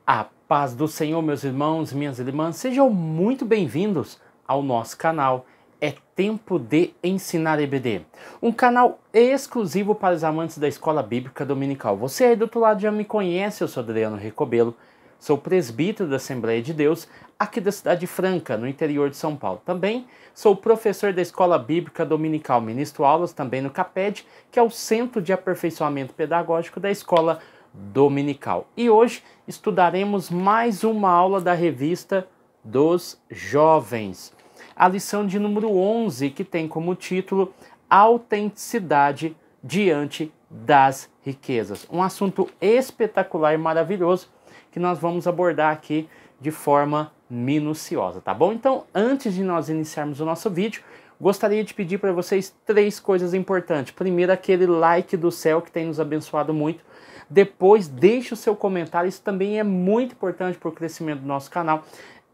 A paz do Senhor, meus irmãos e minhas irmãs, sejam muito bem-vindos ao nosso canal. É Tempo de Ensinar EBD, um canal exclusivo para os amantes da Escola Bíblica Dominical. Você aí do outro lado já me conhece, eu sou Adriano Recobelo, sou presbítero da Assembleia de Deus, aqui da Cidade Franca, no interior de São Paulo. Também sou professor da Escola Bíblica Dominical, ministro aulas também no CAPED, que é o Centro de Aperfeiçoamento Pedagógico da Escola Dominical. E hoje estudaremos mais uma aula da revista dos jovens. A lição de número 11, que tem como título Autenticidade diante das riquezas. Um assunto espetacular e maravilhoso que nós vamos abordar aqui de forma minuciosa, tá bom? Então, antes de nós iniciarmos o nosso vídeo, gostaria de pedir para vocês 3 coisas importantes. Primeiro, aquele like do céu que tem nos abençoado muito. Depois, deixe o seu comentário, isso também é muito importante para o crescimento do nosso canal.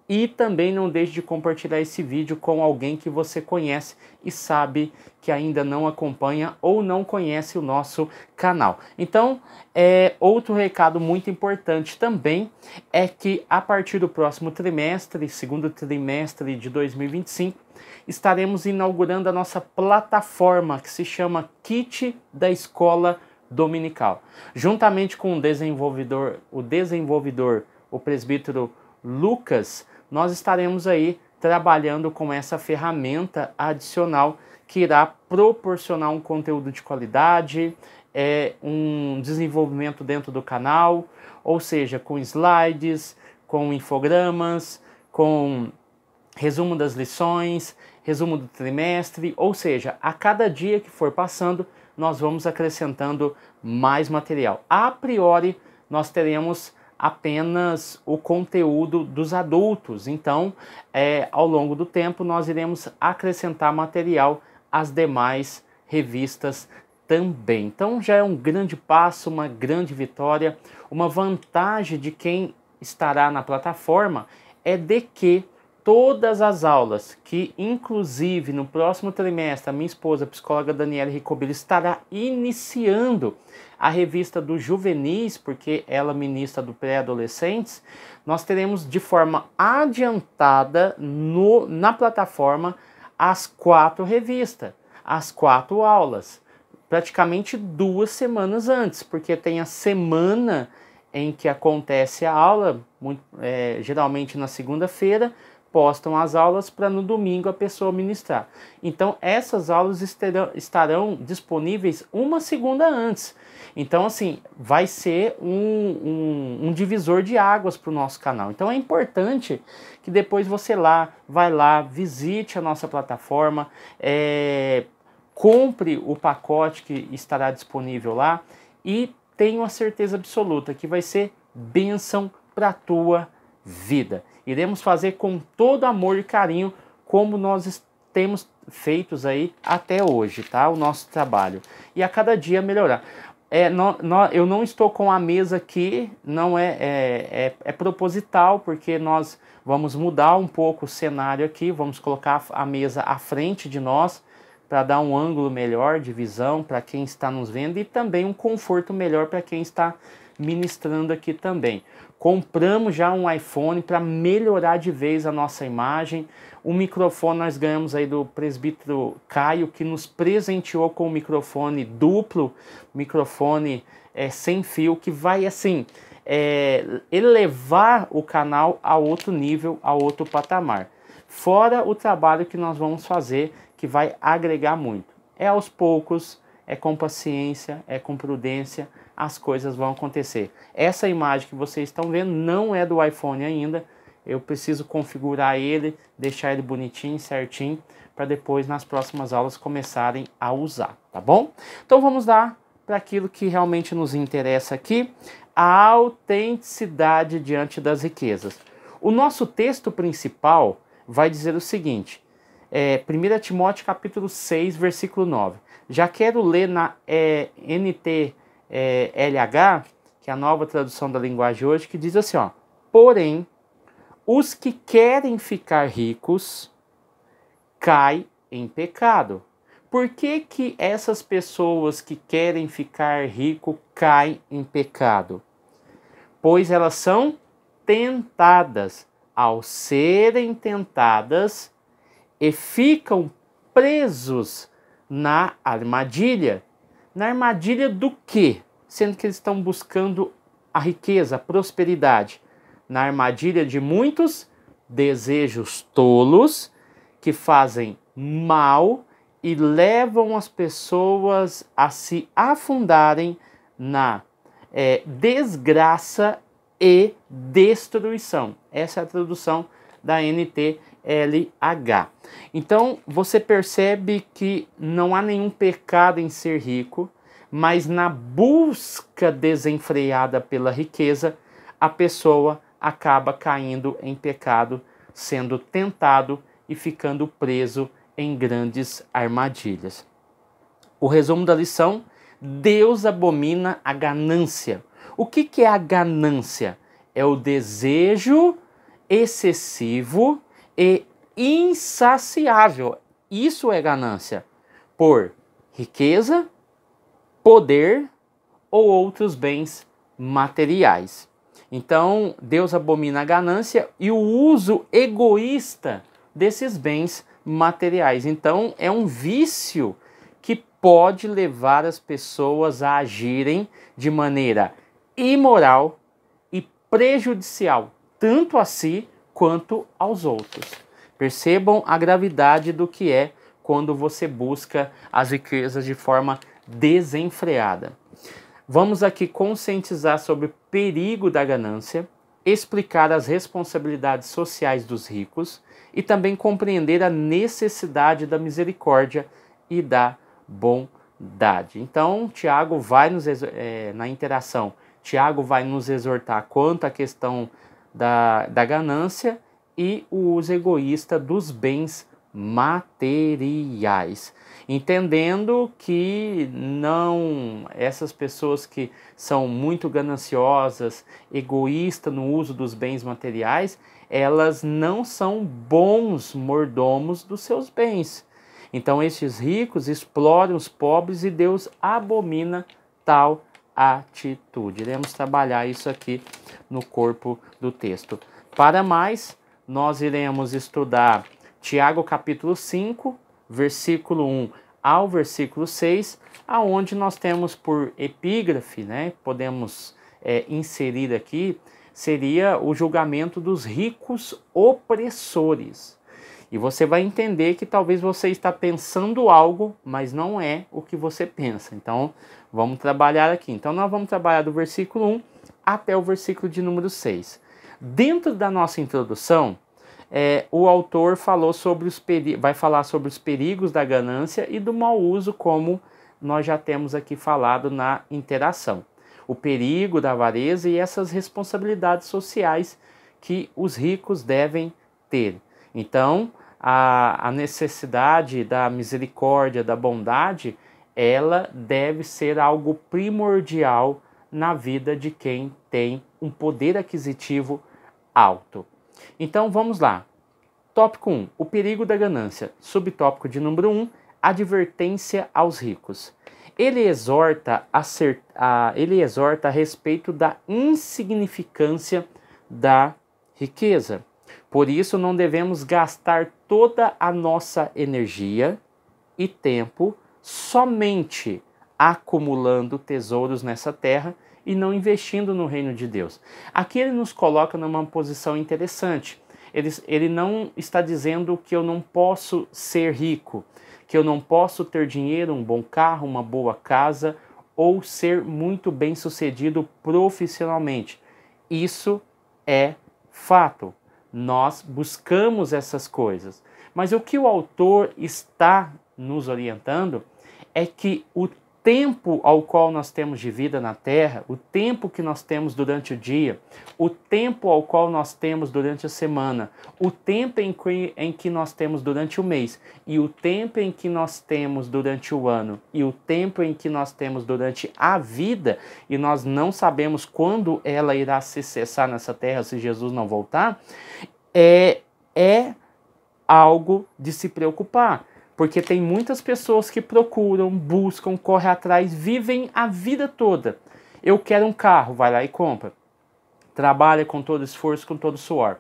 E também não deixe de compartilhar esse vídeo com alguém que você conhece e sabe que ainda não acompanha ou não conhece o nosso canal. Então, outro recado muito importante também é que a partir do próximo trimestre, segundo trimestre de 2025, estaremos inaugurando a nossa plataforma que se chama Kit da Escola Dominical. Juntamente com o desenvolvedor, o presbítero Lucas, nós estaremos aí trabalhando com essa ferramenta adicional que irá proporcionar um conteúdo de qualidade, um desenvolvimento dentro do canal, ou seja, com slides, com infogramas, com resumo das lições, resumo do trimestre, ou seja, a cada dia que for passando, nós vamos acrescentando mais material. A priori, nós teremos apenas o conteúdo dos adultos, então, ao longo do tempo, nós iremos acrescentar material às demais revistas também. Então, já é um grande passo, uma grande vitória. Uma vantagem de quem estará na plataforma é de que todas as aulas, que inclusive no próximo trimestre a minha esposa, a psicóloga Daniela Ricobilo, estará iniciando a revista do juvenis, porque ela ministra do pré-adolescentes, nós teremos de forma adiantada na plataforma as 4 revistas, as 4 aulas, praticamente 2 semanas antes, porque tem a semana em que acontece a aula, geralmente na segunda-feira, postam as aulas para no domingo a pessoa ministrar. Então essas aulas estarão disponíveis uma segunda antes. Então assim, vai ser um divisor de águas para o nosso canal. Então é importante que depois você vai lá, visite a nossa plataforma, compre o pacote que estará disponível lá e tenho a certeza absoluta que vai ser bênção para a tua vida. Iremos fazer com todo amor e carinho, como nós temos feito aí até hoje, tá? O nosso trabalho. E a cada dia melhorar. Eu não estou com a mesa aqui, não é proposital, porque nós vamos mudar um pouco o cenário aqui, vamos colocar a mesa à frente de nós, para dar um ângulo melhor de visão para quem está nos vendo e também um conforto melhor para quem está ministrando aqui também. Compramos já um iPhone para melhorar de vez a nossa imagem. O microfone nós ganhamos aí do presbítero Caio, que nos presenteou com um microfone duplo, microfone sem fio, que vai assim elevar o canal a outro nível, a outro patamar. Fora o trabalho que nós vamos fazer, que vai agregar muito. É aos poucos, é com paciência, é com prudência, as coisas vão acontecer. Essa imagem que vocês estão vendo não é do iPhone ainda, eu preciso configurar ele, deixar ele bonitinho, certinho, para depois nas próximas aulas começarem a usar, tá bom? Então vamos lá para aquilo que realmente nos interessa aqui, a autenticidade diante das riquezas. O nosso texto principal vai dizer o seguinte, 1 Timóteo capítulo 6, versículo 9. Já quero ler na NTLH, que é a nova tradução da linguagem hoje, que diz assim, ó, porém, os que querem ficar ricos caem em pecado. Por que que essas pessoas que querem ficar rico caem em pecado? Pois elas são tentadas. Ao serem tentadas, e ficam presos na armadilha. Na armadilha do quê? Sendo que eles estão buscando a riqueza, a prosperidade. Na armadilha de muitos desejos tolos que fazem mal e levam as pessoas a se afundarem na desgraça e destruição. Essa é a tradução da NTLH. Então, você percebe que não há nenhum pecado em ser rico, mas na busca desenfreada pela riqueza, a pessoa acaba caindo em pecado, sendo tentado e ficando preso em grandes armadilhas. O resumo da lição: Deus abomina a ganância. O que é a ganância? É o desejo excessivo e insaciável. Isso é ganância por riqueza, poder ou outros bens materiais. Então, Deus abomina a ganância e o uso egoísta desses bens materiais. Então, é um vício que pode levar as pessoas a agirem de maneira imoral e prejudicial, tanto a si quanto aos outros. Percebam a gravidade do que é quando você busca as riquezas de forma desenfreada. Vamos aqui conscientizar sobre o perigo da ganância, explicar as responsabilidades sociais dos ricos e também compreender a necessidade da misericórdia e da bondade. Então, Tiago vai na interação, Tiago vai nos exortar quanto à questão da ganância e o uso egoísta dos bens materiais, entendendo que essas pessoas que são muito gananciosas, egoístas no uso dos bens materiais, elas não são bons mordomos dos seus bens. Então esses ricos exploram os pobres e Deus abomina tal atitude. Iremos trabalhar isso aqui no corpo do texto. Para mais, nós iremos estudar Tiago capítulo 5, versículo 1 ao versículo 6, aonde nós temos por epígrafe, podemos inserir aqui, seria o julgamento dos ricos opressores. E você vai entender que talvez você está pensando algo, mas não é o que você pensa. Então, vamos trabalhar aqui. Então, nós vamos trabalhar do versículo 1 até o versículo de número 6. Dentro da nossa introdução, o autor vai falar sobre os perigos da ganância e do mau uso, como nós já temos aqui falado na interação. O perigo da avareza e essas responsabilidades sociais que os ricos devem ter. Então, a necessidade da misericórdia, da bondade, ela deve ser algo primordial na vida de quem tem um poder aquisitivo alto. Então vamos lá. Tópico 1, o perigo da ganância. Subtópico de número 1, advertência aos ricos. Ele exorta a respeito da insignificância da riqueza. Por isso não devemos gastar toda a nossa energia e tempo somente acumulando tesouros nessa terra e não investindo no reino de Deus. Aqui ele nos coloca numa posição interessante. Ele não está dizendo que eu não posso ser rico, que eu não posso ter dinheiro, um bom carro, uma boa casa ou ser muito bem sucedido profissionalmente. Isso é fato. Nós buscamos essas coisas. Mas o que o autor está nos orientando é que o tempo ao qual nós temos de vida na Terra, o tempo que nós temos durante o dia, o tempo ao qual nós temos durante a semana, o tempo em que nós temos durante o mês, e o tempo em que nós temos durante o ano, e o tempo em que nós temos durante a vida, e nós não sabemos quando ela irá se cessar nessa Terra se Jesus não voltar, é algo de se preocupar. Porque tem muitas pessoas que procuram, buscam, correm atrás, vivem a vida toda. Eu quero um carro, vai lá e compra. trabalha com todo esforço, com todo suor.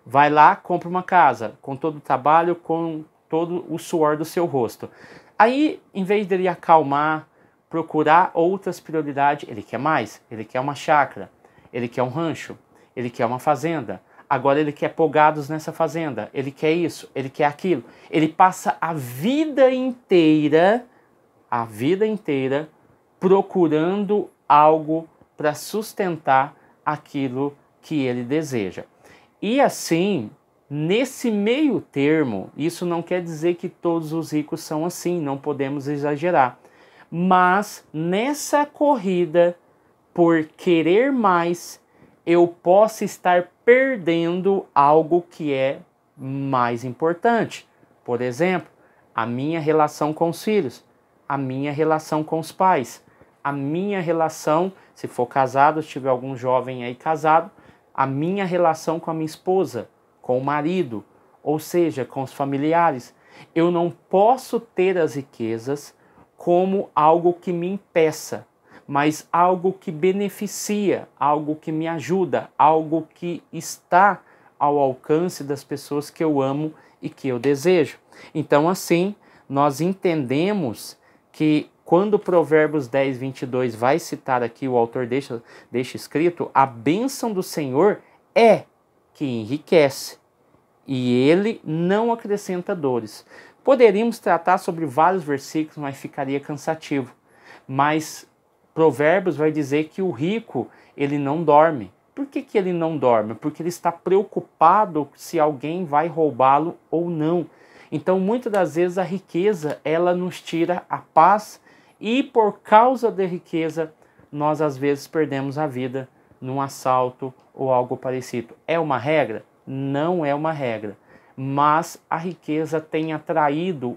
Vai lá, compra uma casa, com todo o trabalho, com todo o suor do seu rosto. Aí, em vez dele acalmar, procurar outras prioridades, ele quer mais, ele quer uma chácara, ele quer um rancho, ele quer uma fazenda. Agora ele quer pôr gados nessa fazenda, ele quer isso, ele quer aquilo. Ele passa a vida inteira procurando algo para sustentar aquilo que ele deseja. E assim, nesse meio termo, isso não quer dizer que todos os ricos são assim, não podemos exagerar. Mas nessa corrida por querer mais, eu posso estar perdendo algo que é mais importante. Por exemplo, a minha relação com os filhos, a minha relação com os pais, a minha relação, se for casado, se tiver algum jovem aí casado, a minha relação com a minha esposa, com o marido, ou seja, com os familiares. Eu não posso ter as riquezas como algo que me impeça, mas algo que beneficia, algo que me ajuda, algo que está ao alcance das pessoas que eu amo e que eu desejo. Então, assim, nós entendemos que quando Provérbios 10, 22 vai citar aqui, o autor deixa escrito, a bênção do Senhor é que enriquece e ele não acrescenta dores. Poderíamos tratar sobre vários versículos, mas ficaria cansativo. Mas Provérbios vai dizer que o rico, ele não dorme. Por que ele não dorme? Porque ele está preocupado se alguém vai roubá-lo ou não. Então, muitas das vezes, a riqueza, ela nos tira a paz e por causa da riqueza, nós às vezes perdemos a vida num assalto ou algo parecido. É uma regra? Não é uma regra. Mas a riqueza tem atraído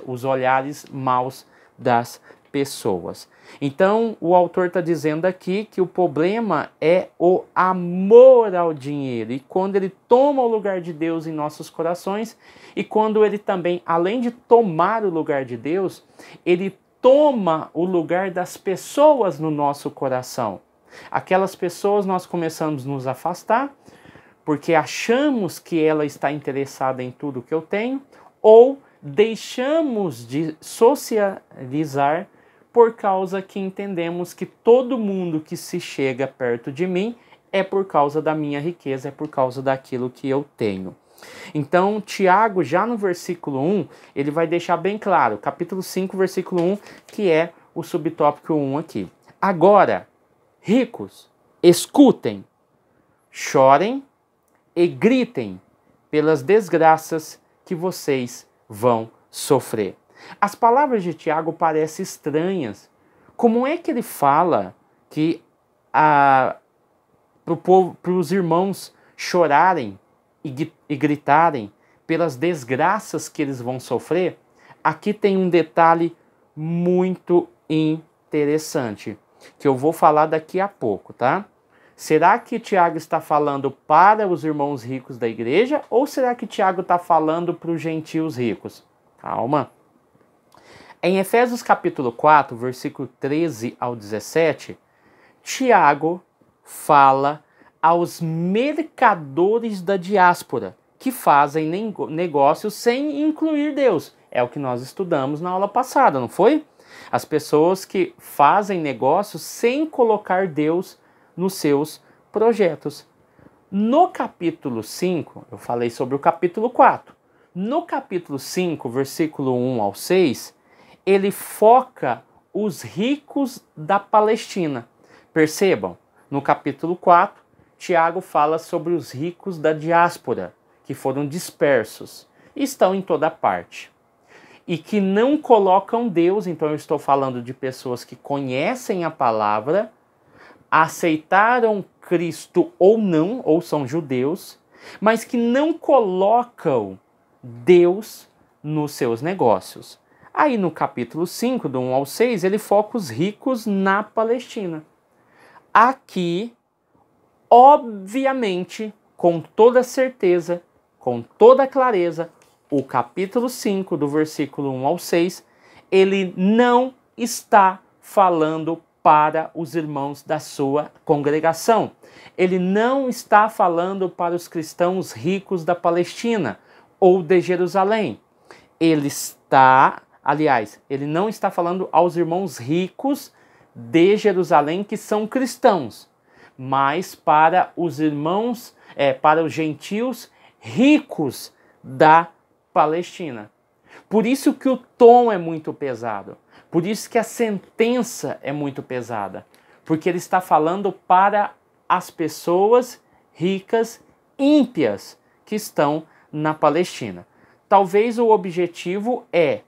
os olhares maus das pessoas. Então, o autor está dizendo aqui que o problema é o amor ao dinheiro. E quando ele toma o lugar de Deus em nossos corações, e quando ele também, além de tomar o lugar de Deus, ele toma o lugar das pessoas no nosso coração. Aquelas pessoas nós começamos a nos afastar, porque achamos que ela está interessada em tudo que eu tenho, ou deixamos de socializar por causa que entendemos que todo mundo que se chega perto de mim é por causa da minha riqueza, é por causa daquilo que eu tenho. Então, Tiago, já no versículo 1, ele vai deixar bem claro, capítulo 5, versículo 1, que é o subtópico 1 aqui. Agora, ricos, escutem, chorem e gritem pelas desgraças que vocês vão sofrer. As palavras de Tiago parecem estranhas. Como é que ele fala que para os irmãos chorarem e gritarem pelas desgraças que eles vão sofrer? Aqui tem um detalhe muito interessante, que eu vou falar daqui a pouco, tá? Será que Tiago está falando para os irmãos ricos da igreja ou será que Tiago está falando para os gentios ricos? Calma. Em Efésios capítulo 4, versículo 13 ao 17, Tiago fala aos mercadores da diáspora que fazem negócios sem incluir Deus. É o que nós estudamos na aula passada, não foi? As pessoas que fazem negócios sem colocar Deus nos seus projetos. No capítulo 5, eu falei sobre o capítulo 4. No capítulo 5, versículo 1 ao 6, ele foca os ricos da Palestina. Percebam, no capítulo 4, Tiago fala sobre os ricos da diáspora, que foram dispersos e estão em toda parte. E que não colocam Deus, então eu estou falando de pessoas que conhecem a palavra, aceitaram Cristo ou não, ou são judeus, mas que não colocam Deus nos seus negócios. Aí no capítulo 5, do 1 ao 6, ele foca os ricos na Palestina. Aqui, obviamente, com toda certeza, com toda clareza, o capítulo 5, do versículo 1 ao 6, ele não está falando para os irmãos da sua congregação. Ele não está falando para os cristãos ricos da Palestina ou de Jerusalém. Ele não está falando aos irmãos ricos de Jerusalém que são cristãos, mas para os irmãos, para os gentios ricos da Palestina. Por isso que o tom é muito pesado. Por isso que a sentença é muito pesada. Porque ele está falando para as pessoas ricas, ímpias, que estão na Palestina. Talvez o objetivo é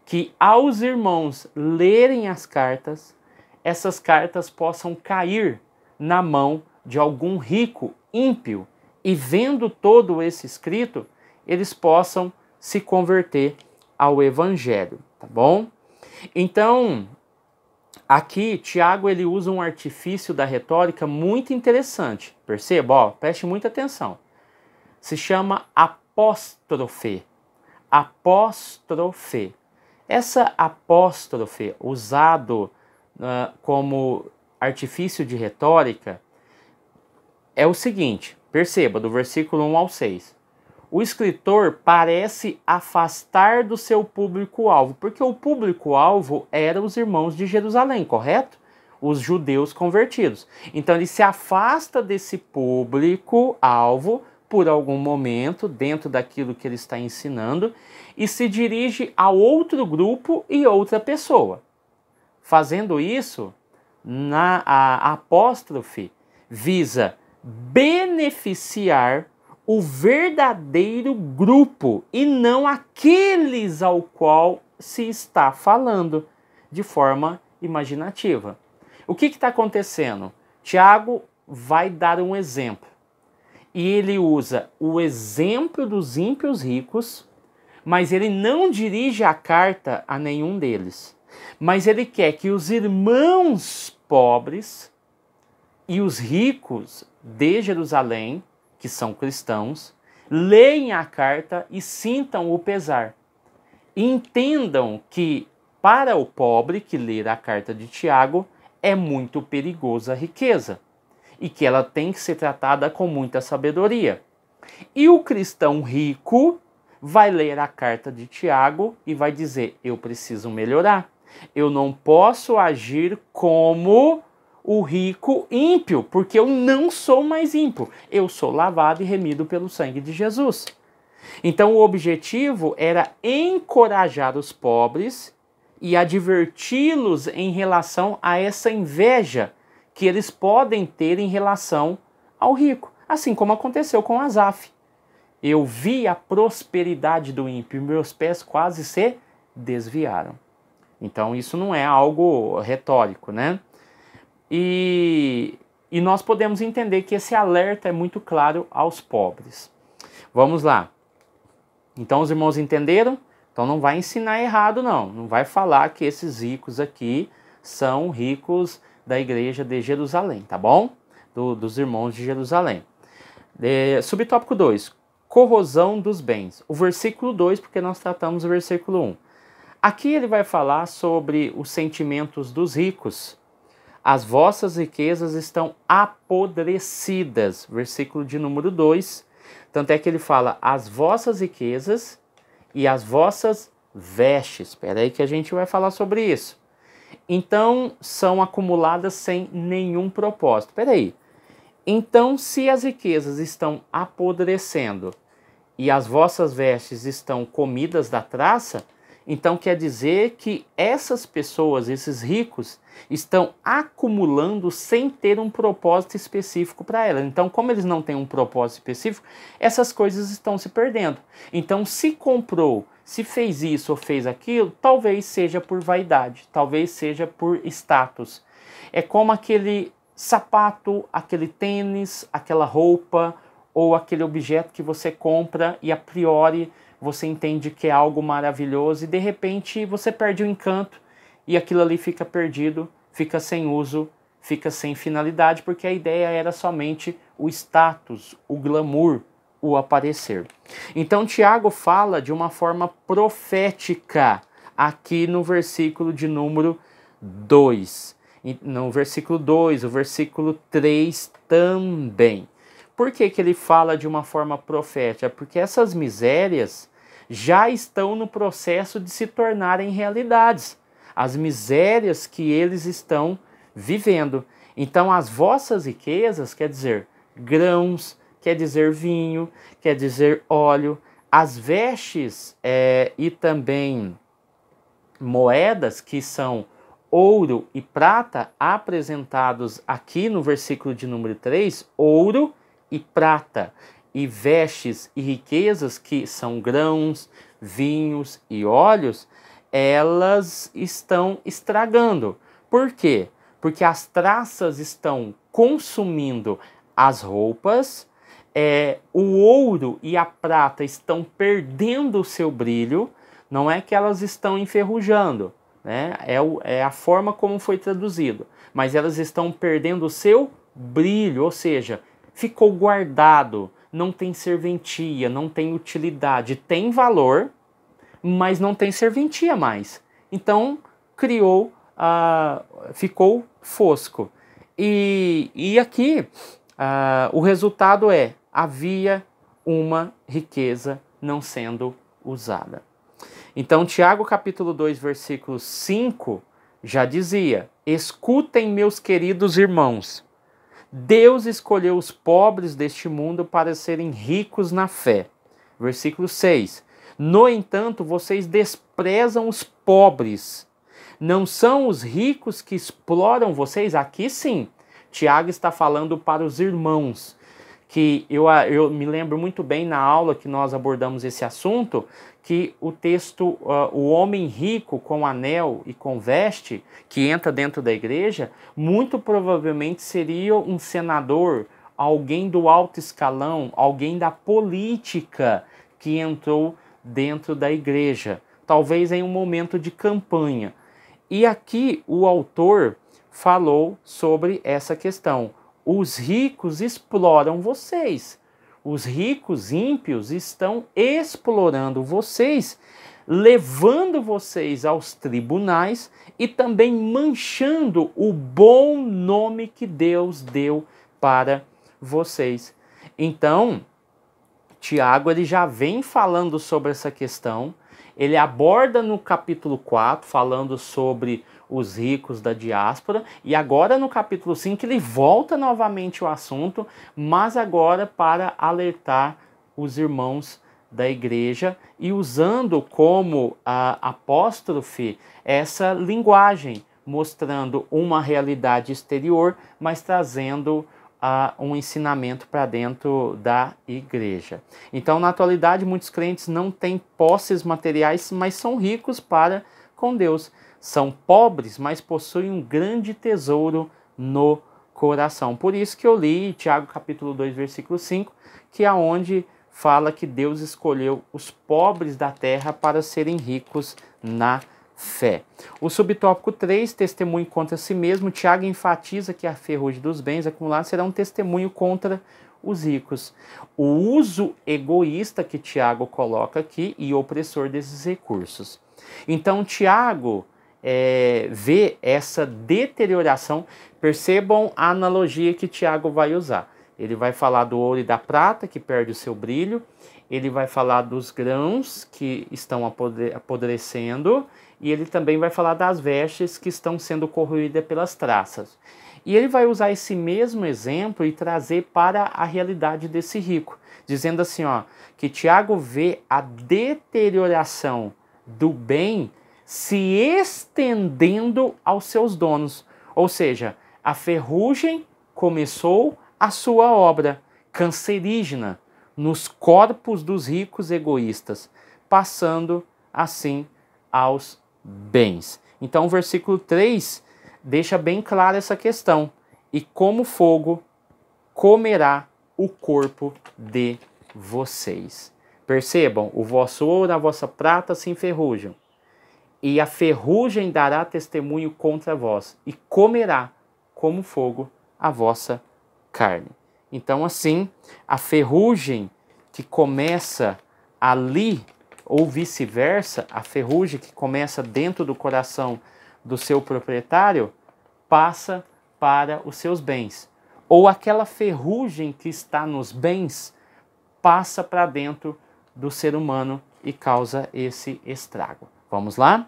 que aos irmãos lerem as cartas, essas cartas possam cair na mão de algum rico ímpio e vendo todo esse escrito, eles possam se converter ao evangelho, tá bom? Então, aqui Tiago ele usa um artifício da retórica muito interessante. Perceba, ó, preste muita atenção. Se chama apóstrofe. Apóstrofe. Essa apóstrofe, usado como artifício de retórica, é o seguinte, perceba, do versículo 1 ao 6. O escritor parece afastar do seu público-alvo, porque o público-alvo era os irmãos de Jerusalém, correto? Os judeus convertidos. Então ele se afasta desse público-alvo por algum momento, dentro daquilo que ele está ensinando, e se dirige a outro grupo e outra pessoa. Fazendo isso, a apóstrofe visa beneficiar o verdadeiro grupo e não aqueles ao qual se está falando de forma imaginativa. O que está acontecendo? Tiago vai dar um exemplo. E ele usa o exemplo dos ímpios ricos, mas ele não dirige a carta a nenhum deles. Mas ele quer que os irmãos pobres e os ricos de Jerusalém, que são cristãos, leem a carta e sintam o pesar. E entendam que para o pobre que ler a carta de Tiago é muito perigosa a riqueza e que ela tem que ser tratada com muita sabedoria. E o cristão rico vai ler a carta de Tiago e vai dizer: eu preciso melhorar. Eu não posso agir como o rico ímpio, porque eu não sou mais ímpio. Eu sou lavado e remido pelo sangue de Jesus. Então o objetivo era encorajar os pobres e adverti-los em relação a essa inveja que eles podem ter em relação ao rico. Assim como aconteceu com Asaf. Eu vi a prosperidade do ímpio e meus pés quase se desviaram. Então isso não é algo retórico, né? E nós podemos entender que esse alerta é muito claro aos pobres. Vamos lá. Então os irmãos entenderam? Então não vai ensinar errado não. Não vai falar que esses ricos aqui são ricos da igreja de Jerusalém, tá bom? Dos irmãos de Jerusalém. Subtópico 2. Corrosão dos bens. O versículo 2, porque nós tratamos o versículo 1. Aqui ele vai falar sobre os sentimentos dos ricos. As vossas riquezas estão apodrecidas. Versículo de número 2. Tanto é que ele fala as vossas riquezas e as vossas vestes. Espera aí que a gente vai falar sobre isso. Então, são acumuladas sem nenhum propósito. Espera aí. Então, se as riquezas estão apodrecendo e as vossas vestes estão comidas da traça, então quer dizer que essas pessoas, esses ricos, estão acumulando sem ter um propósito específico para elas. Então, como eles não têm um propósito específico, essas coisas estão se perdendo. Então, se comprou, se fez isso ou fez aquilo, talvez seja por vaidade, talvez seja por status. É como aquele sapato, aquele tênis, aquela roupa ou aquele objeto que você compra e a priori você entende que é algo maravilhoso e de repente você perde o encanto e aquilo ali fica perdido, fica sem uso, fica sem finalidade, porque a ideia era somente o status, o glamour, o aparecer. Então Tiago fala de uma forma profética aqui no versículo de número 2. no versículo 2, o versículo 3 também. Por que que ele fala de uma forma profética? Porque essas misérias já estão no processo de se tornarem realidades. As misérias que eles estão vivendo. Então, as vossas riquezas, quer dizer grãos, quer dizer vinho, quer dizer óleo, as vestes e também moedas, que são ouro e prata, apresentados aqui no versículo de número 3, ouro e prata, e vestes e riquezas, que são grãos, vinhos e óleos, elas estão estragando. Por quê? Porque as traças estão consumindo as roupas, o ouro e a prata estão perdendo o seu brilho, não é que elas estão enferrujando, né? É a forma como foi traduzido, mas elas estão perdendo o seu brilho, ou seja, ficou guardado, não tem serventia, não tem utilidade, tem valor, mas não tem serventia mais. Então ficou fosco. E aqui o resultado havia uma riqueza não sendo usada. Então Tiago capítulo 2, versículo 5 já dizia: escutem, meus queridos irmãos, Deus escolheu os pobres deste mundo para serem ricos na fé. Versículo 6. No entanto, vocês desprezam os pobres. Não são os ricos que exploram vocês? Aqui sim, Tiago está falando para os irmãos, que eu me lembro muito bem na aula que nós abordamos esse assunto, que o texto, o homem rico com anel e com veste, que entra dentro da igreja, muito provavelmente seria um senador, alguém do alto escalão, alguém da política que entrou dentro da igreja, talvez em um momento de campanha. E aqui o autor falou sobre essa questão. Os ricos exploram vocês. Os ricos ímpios estão explorando vocês, levando vocês aos tribunais e também manchando o bom nome que Deus deu para vocês. Então, Tiago ele já vem falando sobre essa questão. Ele aborda no capítulo 4, falando sobre os ricos da diáspora, e agora no capítulo 5 ele volta novamente ao assunto, mas agora para alertar os irmãos da igreja e usando como apóstrofe essa linguagem, mostrando uma realidade exterior, mas trazendo um ensinamento para dentro da igreja. Então, na atualidade, muitos crentes não têm posses materiais, mas são ricos para com Deus. São pobres, mas possuem um grande tesouro no coração. Por isso que eu li Tiago capítulo 2, versículo 5, que é onde fala que Deus escolheu os pobres da terra para serem ricos na fé. O subtópico 3, testemunho contra si mesmo. Tiago enfatiza que a ferrugem dos bens acumulados será um testemunho contra os ricos. O uso egoísta que Tiago coloca aqui e opressor desses recursos. Então Tiago vê essa deterioração. Percebam a analogia que Tiago vai usar. Ele vai falar do ouro e da prata, que perde o seu brilho. Ele vai falar dos grãos que estão apodrecendo. E ele também vai falar das vestes que estão sendo corroídas pelas traças. E ele vai usar esse mesmo exemplo e trazer para a realidade desse rico. Dizendo assim, que Tiago vê a deterioração do bem se estendendo aos seus donos. Ou seja, a ferrugem começou a sua obra cancerígena nos corpos dos ricos egoístas, passando assim aos bens. Então o versículo 3 deixa bem clara essa questão. E como fogo comerá o corpo de vocês. Percebam, o vosso ouro e a vossa prata se enferrujam, e a ferrugem dará testemunho contra vós, e comerá como fogo a vossa carne. Então assim, a ferrugem que começa ali, ou vice-versa, a ferrugem que começa dentro do coração do seu proprietário, passa para os seus bens. Ou aquela ferrugem que está nos bens passa para dentro do ser humano e causa esse estrago. Vamos lá?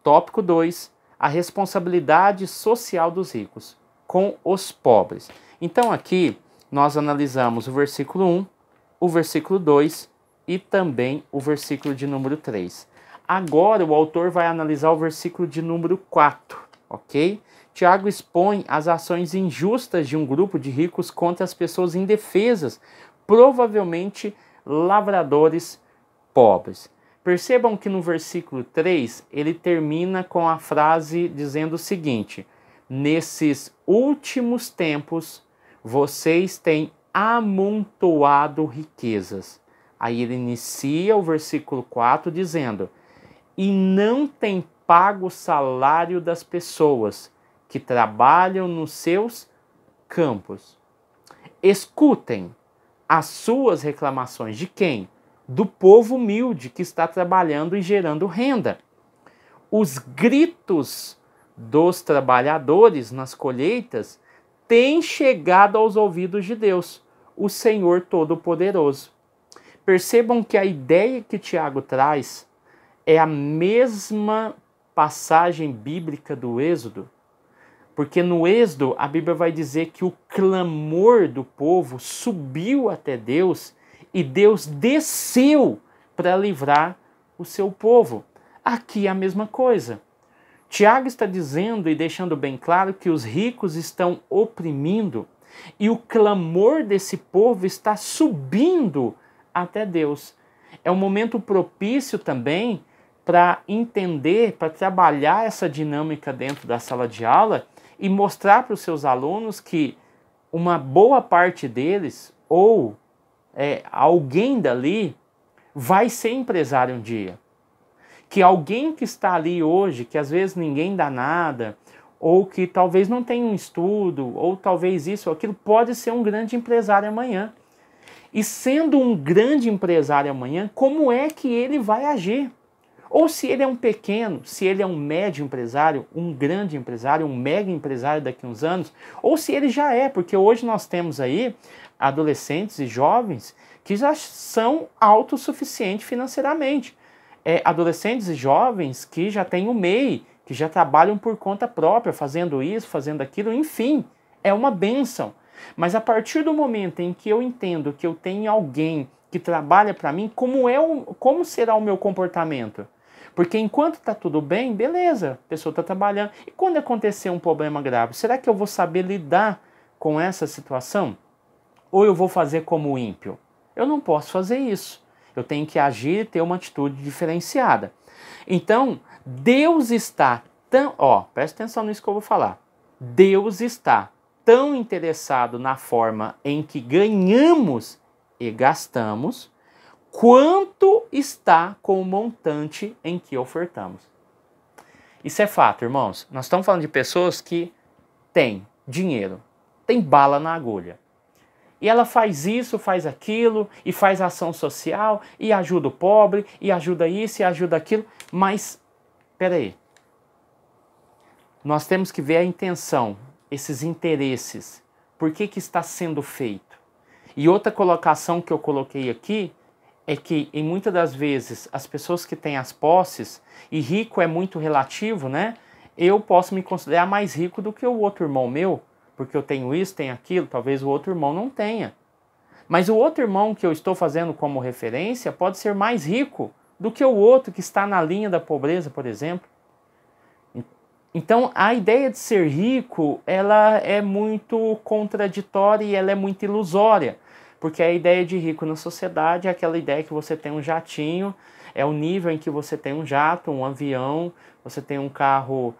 Tópico 2. A responsabilidade social dos ricos com os pobres. Então aqui nós analisamos o versículo 1, o versículo 2 e também o versículo de número 3. Agora o autor vai analisar o versículo de número 4, ok? Tiago expõe as ações injustas de um grupo de ricos contra as pessoas indefesas, provavelmente lavradores pobres. Percebam que no versículo 3 ele termina com a frase dizendo o seguinte: nesses últimos tempos vocês têm amontoado riquezas. Aí ele inicia o versículo 4 dizendo: e não tem pago o salário das pessoas que trabalham nos seus campos. Escutem as suas reclamações. De quem? Do povo humilde que está trabalhando e gerando renda. Os gritos dos trabalhadores nas colheitas têm chegado aos ouvidos de Deus, o Senhor Todo-Poderoso. Percebam que a ideia que Tiago traz é a mesma passagem bíblica do Êxodo, porque no Êxodo a Bíblia vai dizer que o clamor do povo subiu até Deus e Deus desceu para livrar o seu povo. Aqui é a mesma coisa. Tiago está dizendo e deixando bem claro que os ricos estão oprimindo e o clamor desse povo está subindo até Deus. É um momento propício também para entender, para trabalhar essa dinâmica dentro da sala de aula e mostrar para os seus alunos que uma boa parte deles, ou alguém dali, vai ser empresário um dia. Que alguém que está ali hoje, que às vezes ninguém dá nada, ou que talvez não tenha um estudo, ou talvez isso ou aquilo, pode ser um grande empresário amanhã. E sendo um grande empresário amanhã, como é que ele vai agir? Ou se ele é um pequeno, se ele é um médio empresário, um grande empresário, um mega empresário daqui a uns anos, ou se ele já é, porque hoje nós temos aí adolescentes e jovens que já são autossuficientes financeiramente. Adolescentes e jovens que já têm o MEI, que já trabalham por conta própria, fazendo isso, fazendo aquilo, enfim, é uma bênção. Mas a partir do momento em que eu entendo que eu tenho alguém que trabalha para mim, como será o meu comportamento? Porque enquanto está tudo bem, beleza, a pessoa está trabalhando. E quando acontecer um problema grave, será que eu vou saber lidar com essa situação? Ou eu vou fazer como o ímpio? Eu não posso fazer isso. Eu tenho que agir e ter uma atitude diferenciada. Então, Deus está tão... presta atenção nisso que eu vou falar. Deus está tão interessado na forma em que ganhamos e gastamos, quanto está com o montante em que ofertamos. Isso é fato, irmãos. Nós estamos falando de pessoas que têm dinheiro, têm bala na agulha. E ela faz isso, faz aquilo, e faz ação social, e ajuda o pobre, e ajuda isso, e ajuda aquilo. Mas, peraí. Nós temos que ver a intenção, esses interesses. Por que está sendo feito? E outra colocação que eu coloquei aqui é que, em muitas das vezes, as pessoas que têm as posses, e rico é muito relativo, né? Eu posso me considerar mais rico do que o outro irmão meu, porque eu tenho isso, tenho aquilo, talvez o outro irmão não tenha. Mas o outro irmão que eu estou fazendo como referência pode ser mais rico do que o outro que está na linha da pobreza, por exemplo. Então, a ideia de ser rico, ela é muito contraditória e ela é muito ilusória. Porque a ideia de rico na sociedade é aquela ideia que você tem um jatinho, é o nível em que você tem um jato, um avião, você tem um carro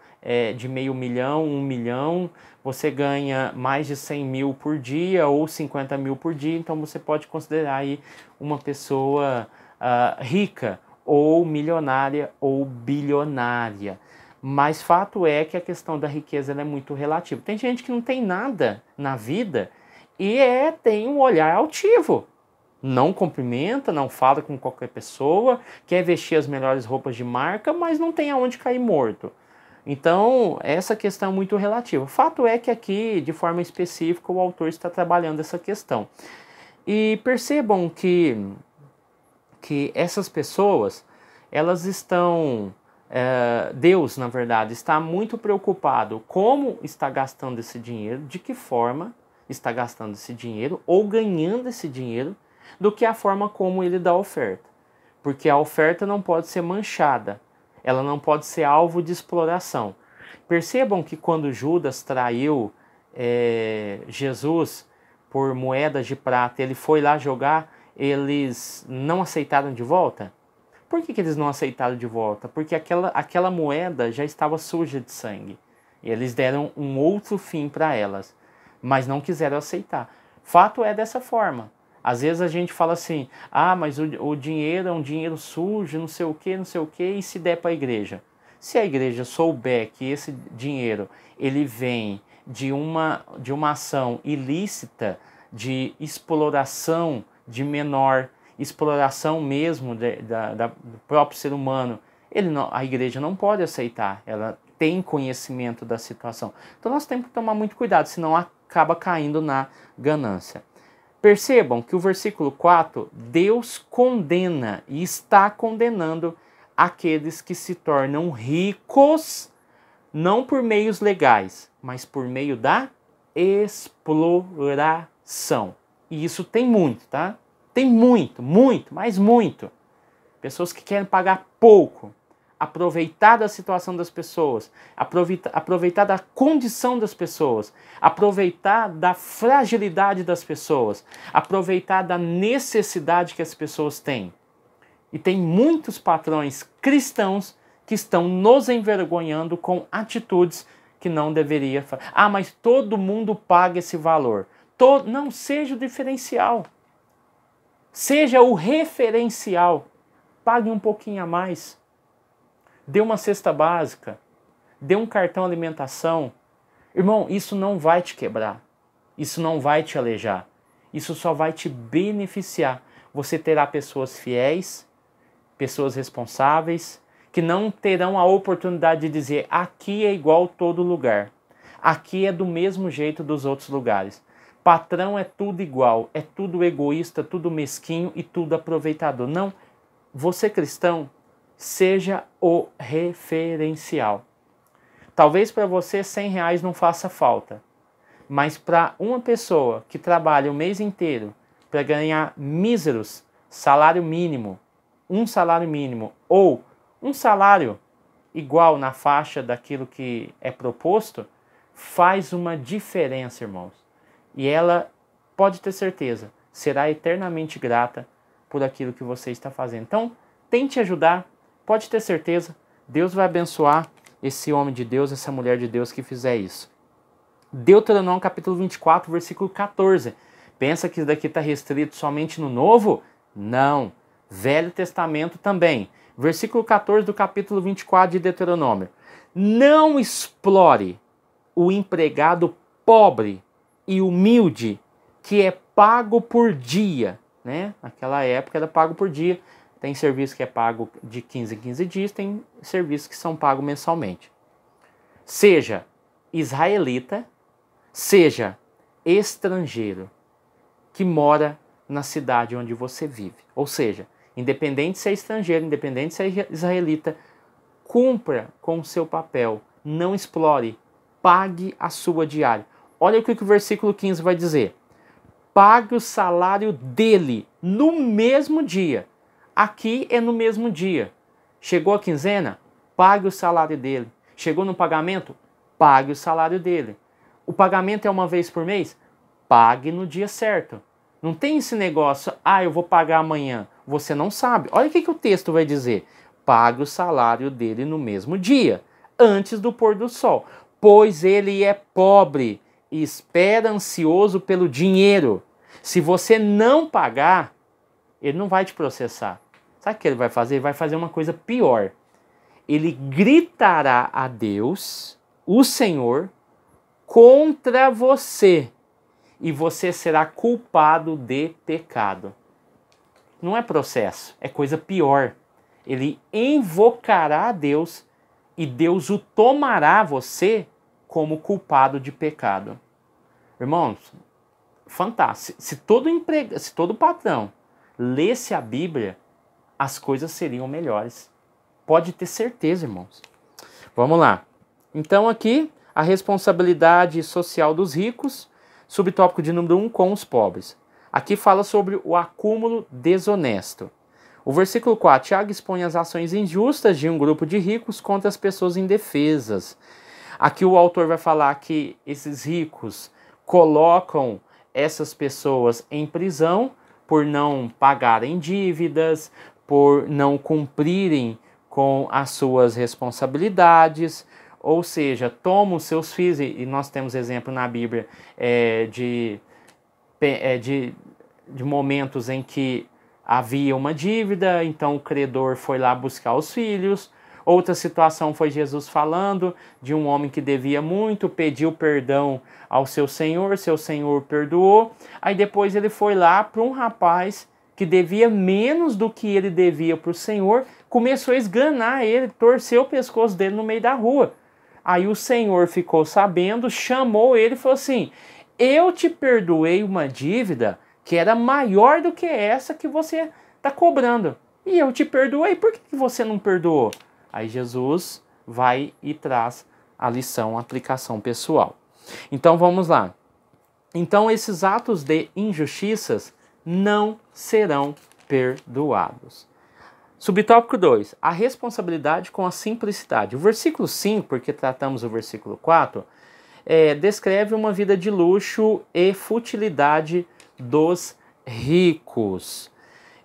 de $500 mil, 1 milhão, você ganha mais de 100 mil por dia ou 50 mil por dia, então você pode considerar aí uma pessoa rica, ou milionária, ou bilionária. Mas fato é que a questão da riqueza ela é muito relativa. Tem gente que não tem nada na vida e tem um olhar altivo. Não cumprimenta, não fala com qualquer pessoa, quer vestir as melhores roupas de marca, mas não tem aonde cair morto. Então, essa questão é muito relativa. O fato é que aqui, de forma específica, o autor está trabalhando essa questão. E percebam que essas pessoas, elas estão... Deus, na verdade, está muito preocupado como está gastando esse dinheiro, de que forma está gastando esse dinheiro ou ganhando esse dinheiro, do que a forma como ele dá a oferta. Porque a oferta não pode ser manchada, ela não pode ser alvo de exploração. Percebam que quando Judas traiu Jesus por moedas de prata, ele foi lá jogar, eles não aceitaram de volta? Por que eles não aceitaram de volta? Porque aquela moeda já estava suja de sangue. E eles deram um outro fim para elas, mas não quiseram aceitar. Fato é dessa forma. Às vezes a gente fala assim, mas o dinheiro é um dinheiro sujo, não sei o que, e se der para a igreja? Se a igreja souber que esse dinheiro ele vem de uma ação ilícita, de exploração de menor, exploração mesmo do próprio ser humano, a igreja não pode aceitar, ela tem conhecimento da situação. Então nós temos que tomar muito cuidado, senão acaba caindo na ganância. Percebam que o versículo 4, Deus condena e está condenando aqueles que se tornam ricos, não por meios legais, mas por meio da exploração. E isso tem muito, tá? Tem muito, mas muito. Pessoas que querem pagar pouco, aproveitar da situação das pessoas, aproveitar da condição das pessoas, aproveitar da fragilidade das pessoas, aproveitar da necessidade que as pessoas têm. E tem muitos patrões cristãos que estão nos envergonhando com atitudes que não deveria fazer. Mas todo mundo paga esse valor. Não, seja o diferencial. Seja o referencial. Pague um pouquinho a mais. Dê uma cesta básica. Dê um cartão alimentação. Irmão, isso não vai te quebrar. Isso não vai te alejar. Isso só vai te beneficiar. Você terá pessoas fiéis, pessoas responsáveis, que não terão a oportunidade de dizer aqui é igual todo lugar. Aqui é do mesmo jeito dos outros lugares. Patrão é tudo igual, é tudo egoísta, tudo mesquinho e tudo aproveitador. Não, você cristão, seja o referencial. Talvez para você R$100 não faça falta, mas para uma pessoa que trabalha o mês inteiro para ganhar míseros salário mínimo, um salário mínimo ou um salário igual na faixa daquilo que é proposto, faz uma diferença, irmãos. E ela, pode ter certeza, será eternamente grata por aquilo que você está fazendo. Então, tente ajudar, pode ter certeza, Deus vai abençoar esse homem de Deus, essa mulher de Deus que fizer isso. Deuteronômio capítulo 24, versículo 14. Pensa que isso daqui está restrito somente no Novo? Não. Velho Testamento também. Versículo 14 do capítulo 24 de Deuteronômio. Não explore o empregado pobre e humilde que é pago por dia. Né? Naquela época era pago por dia. Tem serviço que é pago de 15 em 15 dias, tem serviços que são pagos mensalmente. Seja israelita, seja estrangeiro que mora na cidade onde você vive. Ou seja, independente se é estrangeiro, independente se é israelita, cumpra com o seu papel, não explore, pague a sua diária. Olha o que o versículo 15 vai dizer. Pague o salário dele no mesmo dia. Aqui é no mesmo dia. Chegou a quinzena? Pague o salário dele. Chegou no pagamento? Pague o salário dele. O pagamento é uma vez por mês? Pague no dia certo. Não tem esse negócio, eu vou pagar amanhã. Você não sabe. Olha o que o texto vai dizer. Pague o salário dele no mesmo dia, antes do pôr do sol. Pois ele é pobre e espera ansioso pelo dinheiro. Se você não pagar, ele não vai te processar. Sabe o que ele vai fazer? Ele vai fazer uma coisa pior. Ele gritará a Deus, o Senhor, contra você. E você será culpado de pecado. Não é processo, é coisa pior. Ele invocará a Deus e Deus o tomará você como culpado de pecado. Irmãos, fantástico. Se todo patrão lesse a Bíblia, as coisas seriam melhores. Pode ter certeza, irmãos. Vamos lá. Então aqui, a responsabilidade social dos ricos, subtópico de número 1, com os pobres. Aqui fala sobre o acúmulo desonesto. O versículo 4, Tiago expõe as ações injustas de um grupo de ricos contra as pessoas indefesas. Aqui o autor vai falar que esses ricos colocam essas pessoas em prisão por não pagarem dívidas, por não cumprirem com as suas responsabilidades, ou seja, tomam seus filhos, e nós temos exemplo na Bíblia de momentos em que havia uma dívida, então o credor foi lá buscar os filhos. Outra situação foi Jesus falando de um homem que devia muito, pediu perdão ao seu senhor perdoou. Aí depois ele foi lá para um rapaz que devia menos do que ele devia para o senhor, começou a esganar ele, torceu o pescoço dele no meio da rua. Aí o senhor ficou sabendo, chamou ele e falou assim: eu te perdoei uma dívida que era maior do que essa que você está cobrando. E eu te perdoei, por que você não perdoou? Aí Jesus vai e traz a lição, a aplicação pessoal. Então vamos lá. Então esses atos de injustiças não serão perdoados. Subtópico 2. A responsabilidade com a simplicidade. O versículo 5, porque tratamos o versículo 4, descreve uma vida de luxo e futilidade dos ricos.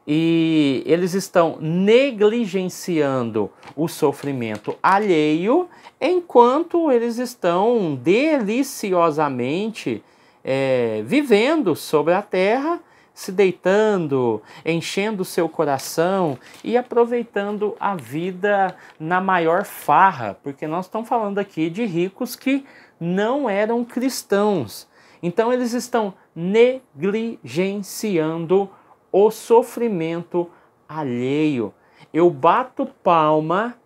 E eles estão negligenciando o sofrimento alheio, enquanto eles estão deliciosamente vivendo sobre a terra, se deitando, enchendo seu coração e aproveitando a vida na maior farra, porque nós estamos falando aqui de ricos que não eram cristãos. Então eles estão negligenciando o sofrimento alheio. Eu bato palma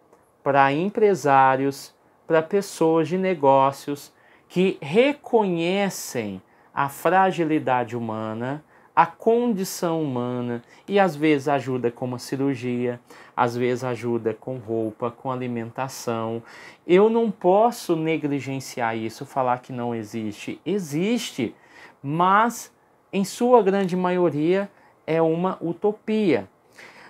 para empresários, para pessoas de negócios que reconhecem a fragilidade humana, a condição humana, e às vezes ajuda com uma cirurgia, às vezes ajuda com roupa, com alimentação. Eu não posso negligenciar isso, falar que não existe. Existe, mas em sua grande maioria é uma utopia.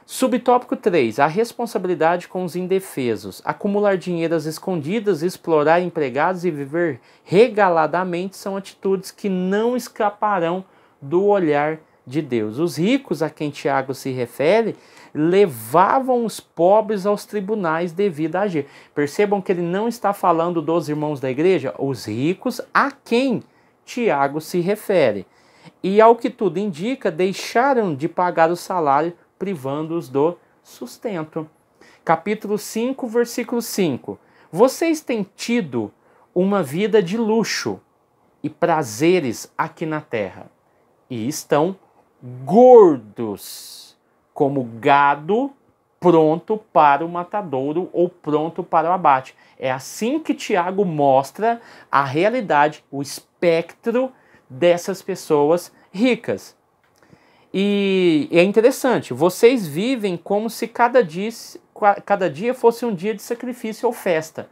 Subtópico 3. A responsabilidade com os indefesos. Acumular dinheiro às escondidas, explorar empregados e viver regaladamente são atitudes que não escaparão do olhar de Deus. Os ricos a quem Tiago se refere levavam os pobres aos tribunais devido a agir. Percebam que ele não está falando dos irmãos da igreja, os ricos a quem Tiago se refere. E ao que tudo indica, deixaram de pagar o salário, privando-os do sustento. Capítulo 5, versículo 5. Vocês têm tido uma vida de luxo e prazeres aqui na terra, e estão gordos, como gado pronto para o matadouro ou pronto para o abate. É assim que Tiago mostra a realidade, o espectro dessas pessoas ricas. E é interessante, vocês vivem como se cada dia fosse um dia de sacrifício ou festa.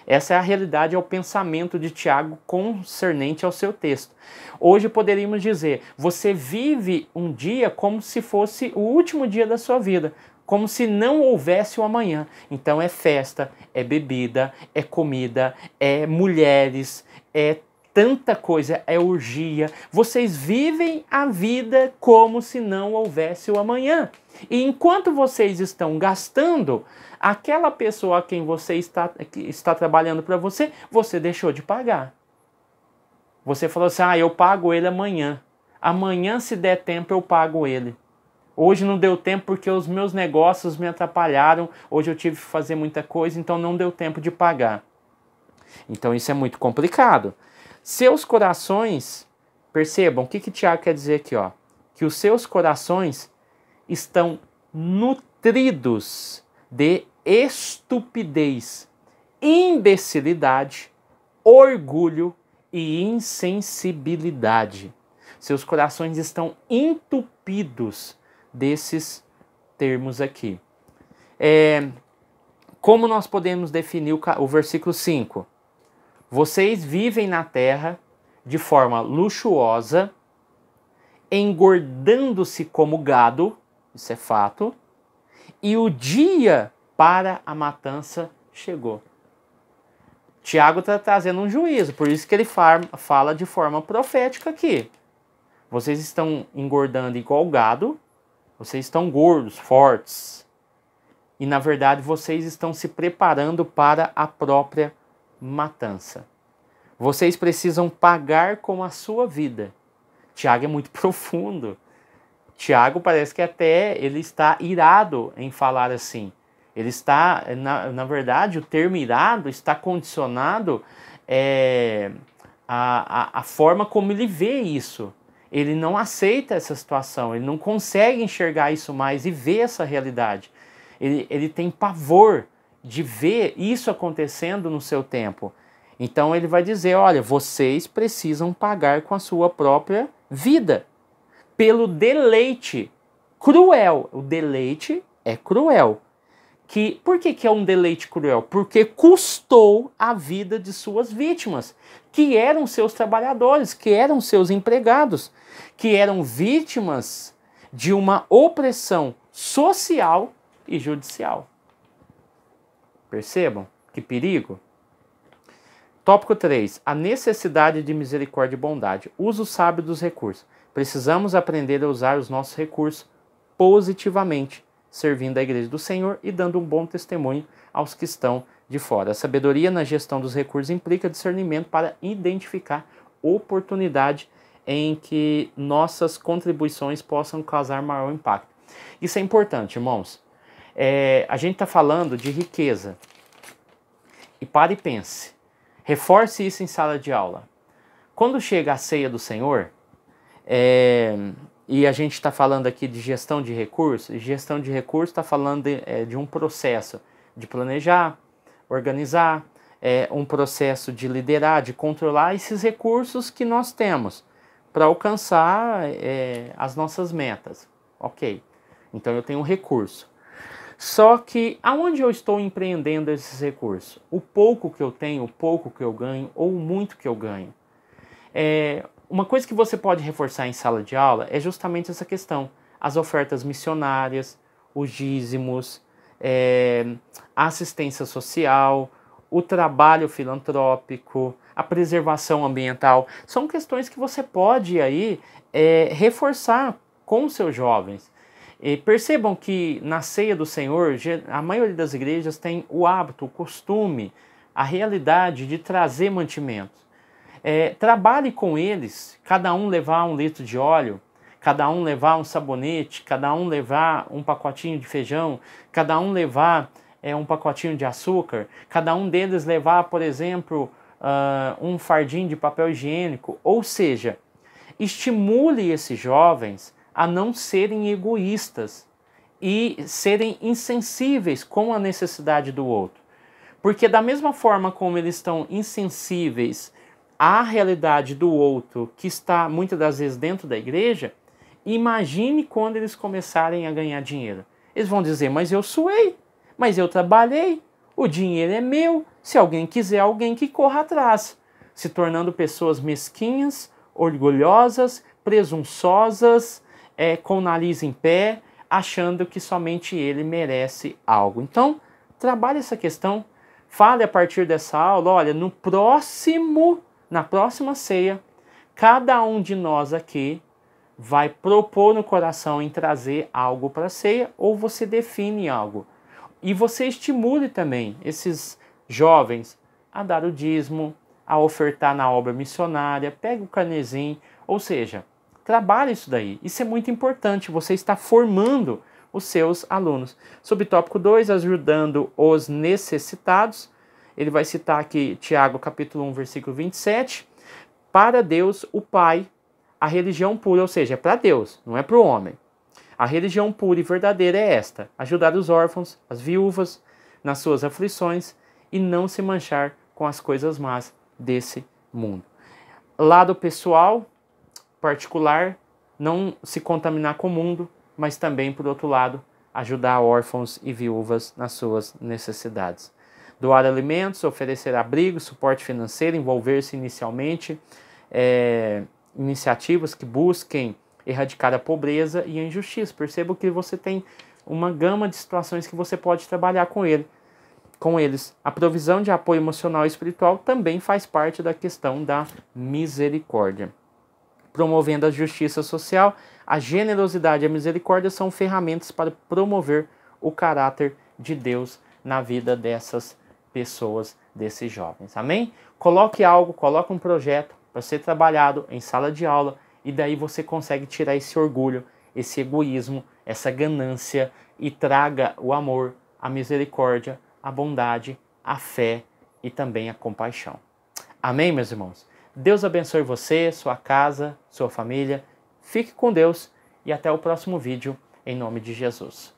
Essa é a realidade, é o pensamento de Tiago concernente ao seu texto. Hoje poderíamos dizer, você vive um dia como se fosse o último dia da sua vida, como se não houvesse o amanhã. Então é festa, é bebida, é comida, é mulheres, é tanta coisa, é orgia. Vocês vivem a vida como se não houvesse o amanhã. E enquanto vocês estão gastando, aquela pessoa a quem você está trabalhando para você, você deixou de pagar. Você falou assim, eu pago ele amanhã. Amanhã, se der tempo, eu pago ele. Hoje não deu tempo porque os meus negócios me atrapalharam. Hoje eu tive que fazer muita coisa, então não deu tempo de pagar. Então isso é muito complicado. Seus corações, percebam, o que Tiago quer dizer aqui? Que os seus corações estão nutridos de estupidez imbecilidade, orgulho e insensibilidade. Seus corações estão entupidos desses termos aqui. Como nós podemos definir o versículo 5? Vocês vivem na terra de forma luxuosa, engordando-se como gado, isso é fato, e o dia para a matança chegou. Tiago está trazendo um juízo, por isso que ele fala de forma profética aqui. Vocês estão engordando igual gado, vocês estão gordos, fortes, e na verdade vocês estão se preparando para a própria matança. Vocês precisam pagar com a sua vida. Tiago é muito profundo. Tiago parece que até ele está irado em falar assim. Ele está, na verdade, o termo irado está condicionado à forma como ele vê isso. Ele não aceita essa situação, ele não consegue enxergar isso mais e ver essa realidade. Ele tem pavor de ver isso acontecendo no seu tempo. Então ele vai dizer, olha, vocês precisam pagar com a sua própria vida, pelo deleite cruel. O deleite é cruel. Por que é um deleite cruel? Porque custou a vida de suas vítimas, que eram seus trabalhadores, que eram seus empregados, que eram vítimas de uma opressão social e judicial. Percebam que perigo? Tópico 3. A necessidade de misericórdia e bondade. Uso sábio dos recursos. Precisamos aprender a usar os nossos recursos positivamente, servindo a igreja do Senhor e dando um bom testemunho aos que estão de fora. A sabedoria na gestão dos recursos implica discernimento para identificar oportunidade em que nossas contribuições possam causar maior impacto. Isso é importante, irmãos. A gente está falando de riqueza. E pare e pense. Reforce isso em sala de aula. Quando chega a ceia do Senhor, e a gente está falando aqui de gestão de recursos, está falando de um processo de planejar, organizar, um processo de liderar, de controlar esses recursos que nós temos para alcançar as nossas metas. Ok, então eu tenho um recurso. Só que aonde eu estou empreendendo esses recursos? O pouco que eu tenho, o pouco que eu ganho ou o muito que eu ganho? Uma coisa que você pode reforçar em sala de aula é justamente essa questão. As ofertas missionárias, os dízimos, a assistência social, o trabalho filantrópico, a preservação ambiental. São questões que você pode aí reforçar com os seus jovens. E percebam que na ceia do Senhor, a maioria das igrejas tem o hábito, o costume, a realidade de trazer mantimentos. Trabalhe com eles, cada um levar 1 litro de óleo, cada um levar um sabonete, cada um levar um pacotinho de feijão, cada um levar um pacotinho de açúcar, cada um deles levar, por exemplo, um fardinho de papel higiênico. Ou seja, estimule esses jovens a não serem egoístas e serem insensíveis com a necessidade do outro. Porque da mesma forma como eles estão insensíveis à realidade do outro, que está muitas das vezes dentro da igreja, imagine quando eles começarem a ganhar dinheiro. Eles vão dizer, mas eu suei, mas eu trabalhei, o dinheiro é meu, se alguém quiser, alguém que corra atrás. Se tornando pessoas mesquinhas, orgulhosas, presunçosas, com o nariz em pé, achando que somente ele merece algo. Então, trabalhe essa questão, fale a partir dessa aula, olha, na próxima ceia, cada um de nós aqui vai propor no coração em trazer algo para a ceia, ou você define algo. E você estimule também esses jovens a dar o dízimo, a ofertar na obra missionária, pega o carnezinho, ou seja, trabalhe isso daí. Isso é muito importante, você está formando os seus alunos. Subtópico 2, ajudando os necessitados. Ele vai citar aqui Tiago capítulo 1, versículo 27. Para Deus, o Pai, a religião pura, ou seja, é para Deus, não é para o homem. A religião pura e verdadeira é esta: ajudar os órfãos, as viúvas, nas suas aflições e não se manchar com as coisas más desse mundo. Lado pessoal, particular, não se contaminar com o mundo, mas também, por outro lado, ajudar órfãos e viúvas nas suas necessidades. Doar alimentos, oferecer abrigo, suporte financeiro, envolver-se inicialmente, iniciativas que busquem erradicar a pobreza e a injustiça. Perceba que você tem uma gama de situações que você pode trabalhar com eles. A provisão de apoio emocional e espiritual também faz parte da questão da misericórdia. Promovendo a justiça social, a generosidade e a misericórdia são ferramentas para promover o caráter de Deus na vida dessas pessoas, desses jovens. Amém? Coloque um projeto para ser trabalhado em sala de aula e daí você consegue tirar esse orgulho, esse egoísmo, essa ganância e traga o amor, a misericórdia, a bondade, a fé e também a compaixão. Amém, meus irmãos? Deus abençoe você, sua casa, sua família. Fique com Deus e até o próximo vídeo, em nome de Jesus.